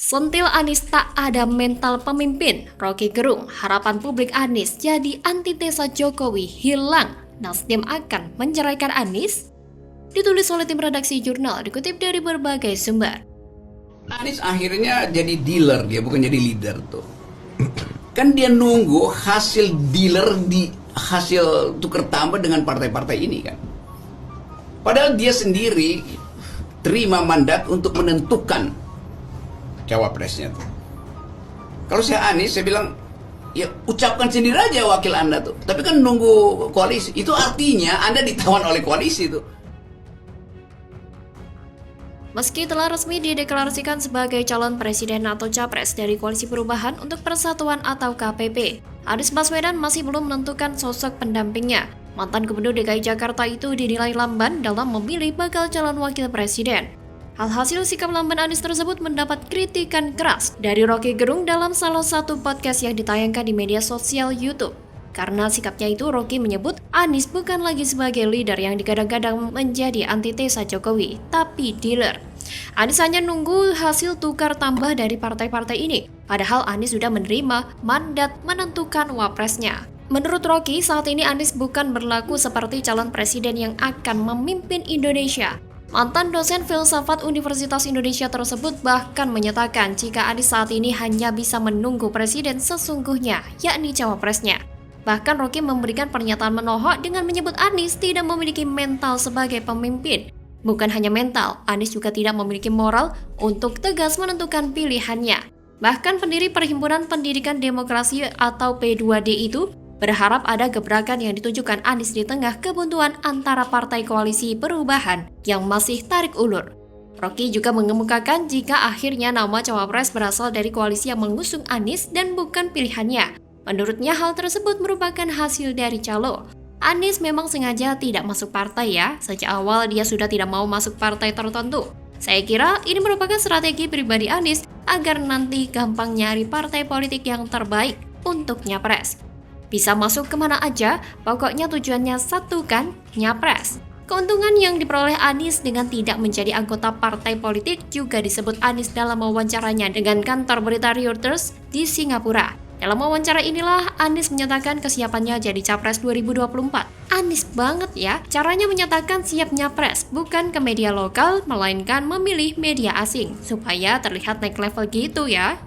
Sentil Anies tak ada mental pemimpin. Roky Gerung, harapan publik Anies jadi antitesa Jokowi hilang. Nasdem akan menceraikan Anies? Ditulis oleh tim redaksi jurnal, dikutip dari berbagai sumber. Anies akhirnya jadi dealer, dia bukan jadi leader tuh. Kan dia nunggu hasil dealer di hasil tukar tambah dengan partai-partai ini kan. Padahal dia sendiri terima mandat untuk menentukan cawapresnya tuh. Kalau saya Anies, saya bilang, ya ucapkan sendiri aja wakil Anda tuh. Tapi kan nunggu koalisi, itu artinya Anda ditawan oleh koalisi tuh. Meski telah resmi dideklarasikan sebagai calon presiden atau capres dari Koalisi Perubahan untuk Persatuan atau KPP, Anies Baswedan masih belum menentukan sosok pendampingnya. Mantan Gubernur DKI Jakarta itu dinilai lamban dalam memilih bakal calon wakil presiden. Alhasil sikap lamban Anies tersebut mendapat kritikan keras dari Roky Gerung dalam salah satu podcast yang ditayangkan di media sosial YouTube. Karena sikapnya itu, Roky menyebut Anies bukan lagi sebagai leader yang digadang-gadang menjadi antitesa Jokowi, tapi dealer. Anies hanya nunggu hasil tukar tambah dari partai-partai ini, padahal Anies sudah menerima mandat menentukan wapresnya. Menurut Roky, saat ini Anies bukan berlaku seperti calon presiden yang akan memimpin Indonesia. Mantan dosen filsafat Universitas Indonesia tersebut bahkan menyatakan jika Anies saat ini hanya bisa menunggu presiden sesungguhnya, yakni cawapresnya. Bahkan Roky memberikan pernyataan menohok dengan menyebut Anies tidak memiliki mental sebagai pemimpin. Bukan hanya mental, Anies juga tidak memiliki moral untuk tegas menentukan pilihannya. Bahkan pendiri Perhimpunan Pendidikan Demokrasi atau P2D itu berharap ada gebrakan yang ditujukan Anies di tengah kebuntuan antara partai koalisi perubahan yang masih tarik ulur. Roky juga mengemukakan jika akhirnya nama cawapres berasal dari koalisi yang mengusung Anies dan bukan pilihannya. Menurutnya hal tersebut merupakan hasil dari calo. Anies memang sengaja tidak masuk partai ya, sejak awal dia sudah tidak mau masuk partai tertentu. Saya kira ini merupakan strategi pribadi Anies agar nanti gampang nyari partai politik yang terbaik untuk nyapres. Bisa masuk kemana aja, pokoknya tujuannya satu kan, nyapres. Keuntungan yang diperoleh Anies dengan tidak menjadi anggota partai politik juga disebut Anies dalam wawancaranya dengan kantor berita Reuters di Singapura. Dalam wawancara inilah Anies menyatakan kesiapannya jadi capres 2024. Anies banget ya, caranya menyatakan siap nyapres, bukan ke media lokal, melainkan memilih media asing, supaya terlihat naik level gitu ya.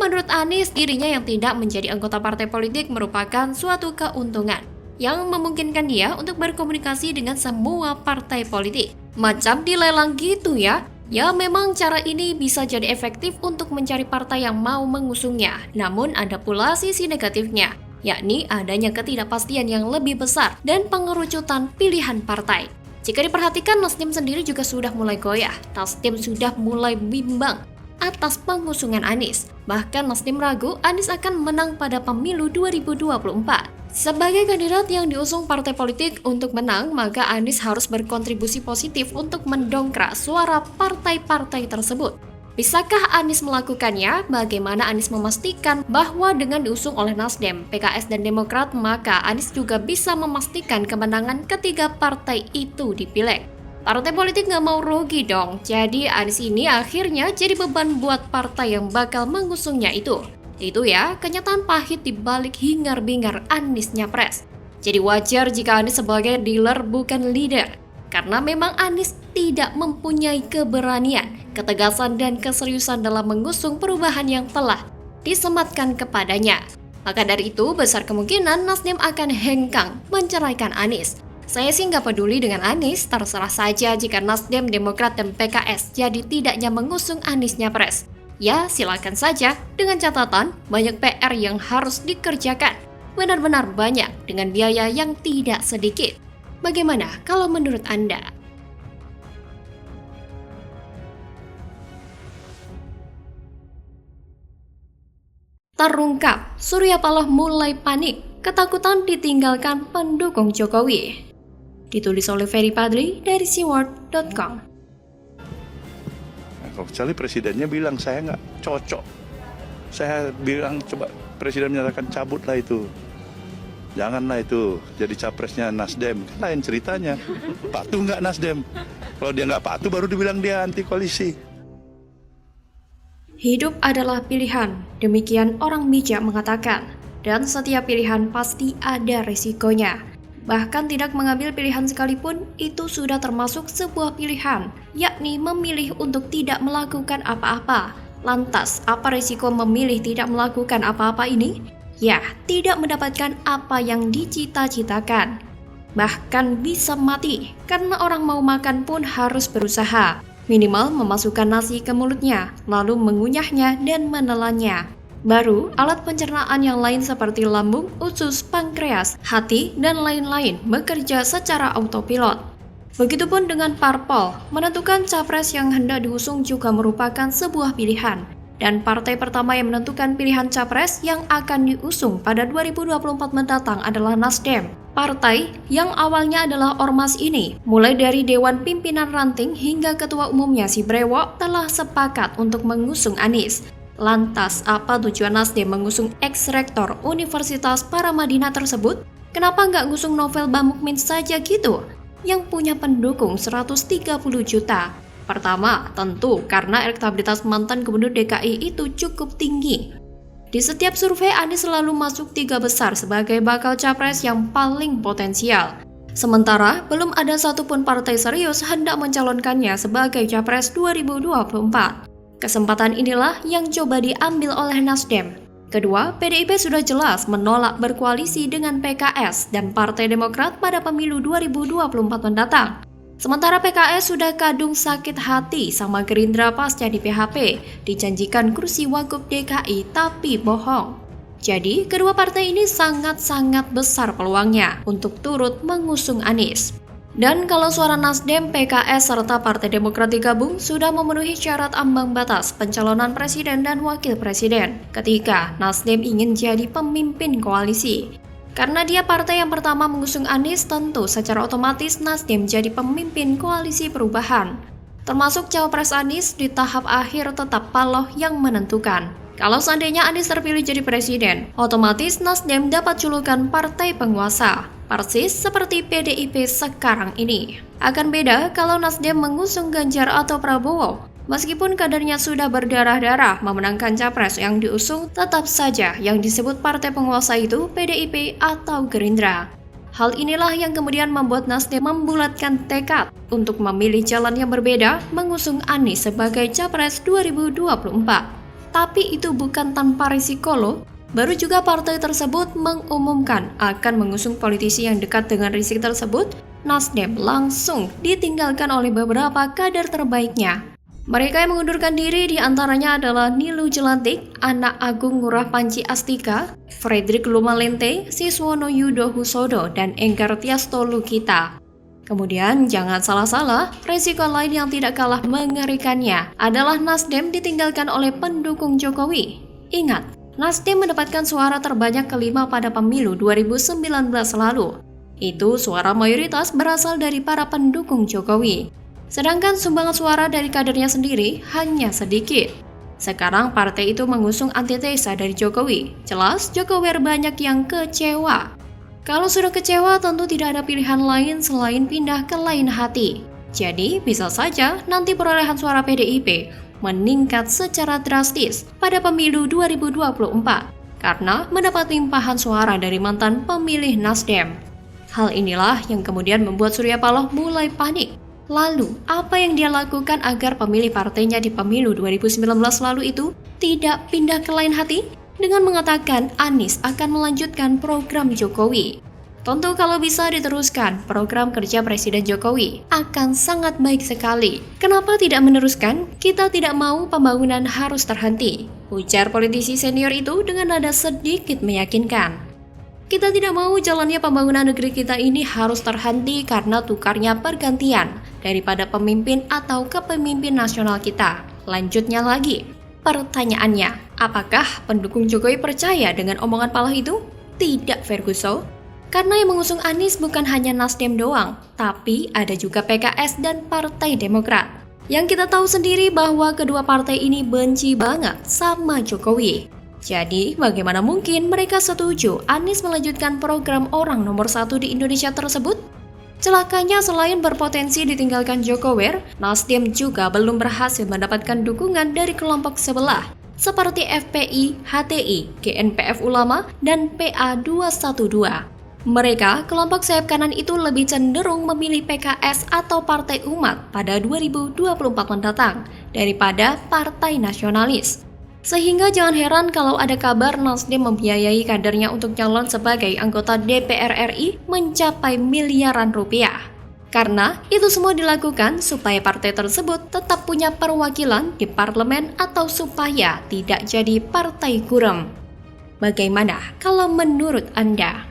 Menurut Anies, dirinya yang tidak menjadi anggota partai politik merupakan suatu keuntungan yang memungkinkan dia untuk berkomunikasi dengan semua partai politik. Macam dilelang gitu ya. Ya memang cara ini bisa jadi efektif untuk mencari partai yang mau mengusungnya. Namun ada pula sisi negatifnya, yakni adanya ketidakpastian yang lebih besar dan pengerucutan pilihan partai. Jika diperhatikan, Nasdem sendiri juga sudah mulai goyah. Nasdem sudah mulai bimbang atas pengusungan Anies. Bahkan Nasdem ragu Anies akan menang pada pemilu 2024. Sebagai kandidat yang diusung partai politik untuk menang, maka Anies harus berkontribusi positif untuk mendongkrak suara partai-partai tersebut. Bisakah Anies melakukannya? Bagaimana Anies memastikan bahwa dengan diusung oleh Nasdem, PKS, dan Demokrat, maka Anies juga bisa memastikan kemenangan ketiga partai itu di Pileg? Partai politik nggak mau rugi dong, jadi Anies ini akhirnya jadi beban buat partai yang bakal mengusungnya itu. Itu ya, kenyataan pahit di balik hingar-bingar Anies nyapres. Jadi wajar jika Anies sebagai dealer bukan leader. Karena memang Anies tidak mempunyai keberanian, ketegasan, dan keseriusan dalam mengusung perubahan yang telah disematkan kepadanya. Maka dari itu, besar kemungkinan Nasdem akan hengkang menceraikan Anies. Saya sih nggak peduli dengan Anies, terserah saja jika Nasdem, Demokrat, dan PKS jadi tidaknya mengusung Anies nyapres. Ya, silakan saja, dengan catatan banyak PR yang harus dikerjakan. Benar-benar banyak, dengan biaya yang tidak sedikit. Bagaimana kalau menurut Anda? Terungkap, Surya Paloh mulai panik, ketakutan ditinggalkan pendukung Jokowi. Ditulis oleh Ferry Padri dari SeaWorld.com. Kecuali presidennya bilang saya nggak cocok, saya bilang coba presiden menyatakan cabutlah itu, janganlah itu jadi capresnya Nasdem, kan lain ceritanya. Patuh nggak Nasdem? Kalau dia nggak patuh baru dibilang dia anti koalisi. Hidup adalah pilihan, demikian orang bijak mengatakan. Dan setiap pilihan pasti ada resikonya. Bahkan tidak mengambil pilihan sekalipun, itu sudah termasuk sebuah pilihan, yakni memilih untuk tidak melakukan apa-apa. Lantas, apa resiko memilih tidak melakukan apa-apa ini? Ya, tidak mendapatkan apa yang dicita-citakan. Bahkan bisa mati, karena orang mau makan pun harus berusaha. Minimal memasukkan nasi ke mulutnya, lalu mengunyahnya dan menelannya. Baru, alat pencernaan yang lain seperti lambung, usus, pankreas, hati, dan lain-lain bekerja secara autopilot. Begitupun dengan parpol, menentukan capres yang hendak diusung juga merupakan sebuah pilihan. Dan partai pertama yang menentukan pilihan capres yang akan diusung pada 2024 mendatang adalah Nasdem. Partai yang awalnya adalah ormas ini, mulai dari Dewan Pimpinan Ranting hingga Ketua Umumnya si Brewok telah sepakat untuk mengusung Anies. Lantas, apa tujuan Nasdem mengusung ex-rektor Universitas Paramadina tersebut? Kenapa nggak ngusung Novel Bamukmin saja gitu? Yang punya pendukung 130 juta. Pertama, tentu karena elektabilitas mantan gubernur DKI itu cukup tinggi. Di setiap survei, Anies selalu masuk 3 besar sebagai bakal capres yang paling potensial. Sementara, belum ada satupun partai serius hendak mencalonkannya sebagai capres 2024. Kesempatan inilah yang coba diambil oleh Nasdem. Kedua, PDIP sudah jelas menolak berkoalisi dengan PKS dan Partai Demokrat pada pemilu 2024 mendatang. Sementara PKS sudah kadung sakit hati sama Gerindra pasca di PHP, dijanjikan kursi Wagub DKI tapi bohong. Jadi, kedua partai ini sangat-sangat besar peluangnya untuk turut mengusung Anies. Dan kalau suara Nasdem, PKS, serta Partai Demokrat digabung sudah memenuhi syarat ambang batas pencalonan presiden dan wakil presiden ketika Nasdem ingin jadi pemimpin koalisi. Karena dia partai yang pertama mengusung Anies, tentu secara otomatis Nasdem jadi pemimpin koalisi perubahan. Termasuk cawapres Anies di tahap akhir tetap Paloh yang menentukan. Kalau seandainya Anies terpilih jadi presiden, otomatis Nasdem dapat julukan partai penguasa. Persis seperti PDIP sekarang ini. Akan beda kalau Nasdem mengusung Ganjar atau Prabowo. Meskipun kadernya sudah berdarah-darah memenangkan capres yang diusung, tetap saja yang disebut partai penguasa itu PDIP atau Gerindra. Hal inilah yang kemudian membuat Nasdem membulatkan tekad untuk memilih jalan yang berbeda, mengusung Anies sebagai capres 2024. Tapi itu bukan tanpa risiko loh. Baru juga partai tersebut mengumumkan akan mengusung politisi yang dekat dengan risik tersebut, Nasdem langsung ditinggalkan oleh beberapa kader terbaiknya. Mereka yang mengundurkan diri diantaranya adalah Nilu Jelantik, anak Agung Ngurah Panji Astika, Fredrik Lumalente, Siswono Yudo Husodo, dan Enggar Tiasto Lukita. Kemudian jangan salah-salah, resiko lain yang tidak kalah mengerikannya adalah Nasdem ditinggalkan oleh pendukung Jokowi. Ingat, Nasdem mendapatkan suara terbanyak kelima pada pemilu 2019 lalu. Itu suara mayoritas berasal dari para pendukung Jokowi. Sedangkan sumbangan suara dari kadernya sendiri hanya sedikit. Sekarang partai itu mengusung antitesa dari Jokowi. Jelas Jokowi banyak yang kecewa. Kalau sudah kecewa tentu tidak ada pilihan lain selain pindah ke lain hati. Jadi bisa saja nanti perolehan suara PDIP meningkat secara drastis pada pemilu 2024 karena mendapat limpahan suara dari mantan pemilih Nasdem. Hal inilah yang kemudian membuat Surya Paloh mulai panik. Lalu, apa yang dia lakukan agar pemilih partainya di pemilu 2019 lalu itu tidak pindah ke lain hati? Dengan mengatakan Anies akan melanjutkan program Jokowi. Tentu kalau bisa diteruskan, program kerja Presiden Jokowi akan sangat baik sekali. Kenapa tidak meneruskan? Kita tidak mau pembangunan harus terhenti, ujar politisi senior itu dengan nada sedikit meyakinkan. Kita tidak mau jalannya pembangunan negeri kita ini harus terhenti karena tukarnya pergantian daripada pemimpin atau kepemimpin nasional kita. Lanjutnya lagi, pertanyaannya, apakah pendukung Jokowi percaya dengan omongan Paloh itu? Tidak, Ferguson. Karena yang mengusung Anies bukan hanya Nasdem doang, tapi ada juga PKS dan Partai Demokrat. Yang kita tahu sendiri bahwa kedua partai ini benci banget sama Jokowi. Jadi, bagaimana mungkin mereka setuju Anies melanjutkan program orang nomor 1 di Indonesia tersebut? Celakanya selain berpotensi ditinggalkan Jokowi, Nasdem juga belum berhasil mendapatkan dukungan dari kelompok sebelah seperti FPI, HTI, GNPF Ulama, dan PA212. Mereka, kelompok sayap kanan itu lebih cenderung memilih PKS atau Partai Umat pada 2024 mendatang daripada Partai Nasionalis. Sehingga jangan heran kalau ada kabar Nasdem membiayai kadernya untuk calon sebagai anggota DPR RI mencapai miliaran rupiah. Karena itu semua dilakukan supaya partai tersebut tetap punya perwakilan di parlemen atau supaya tidak jadi partai gurem. Bagaimana kalau menurut Anda?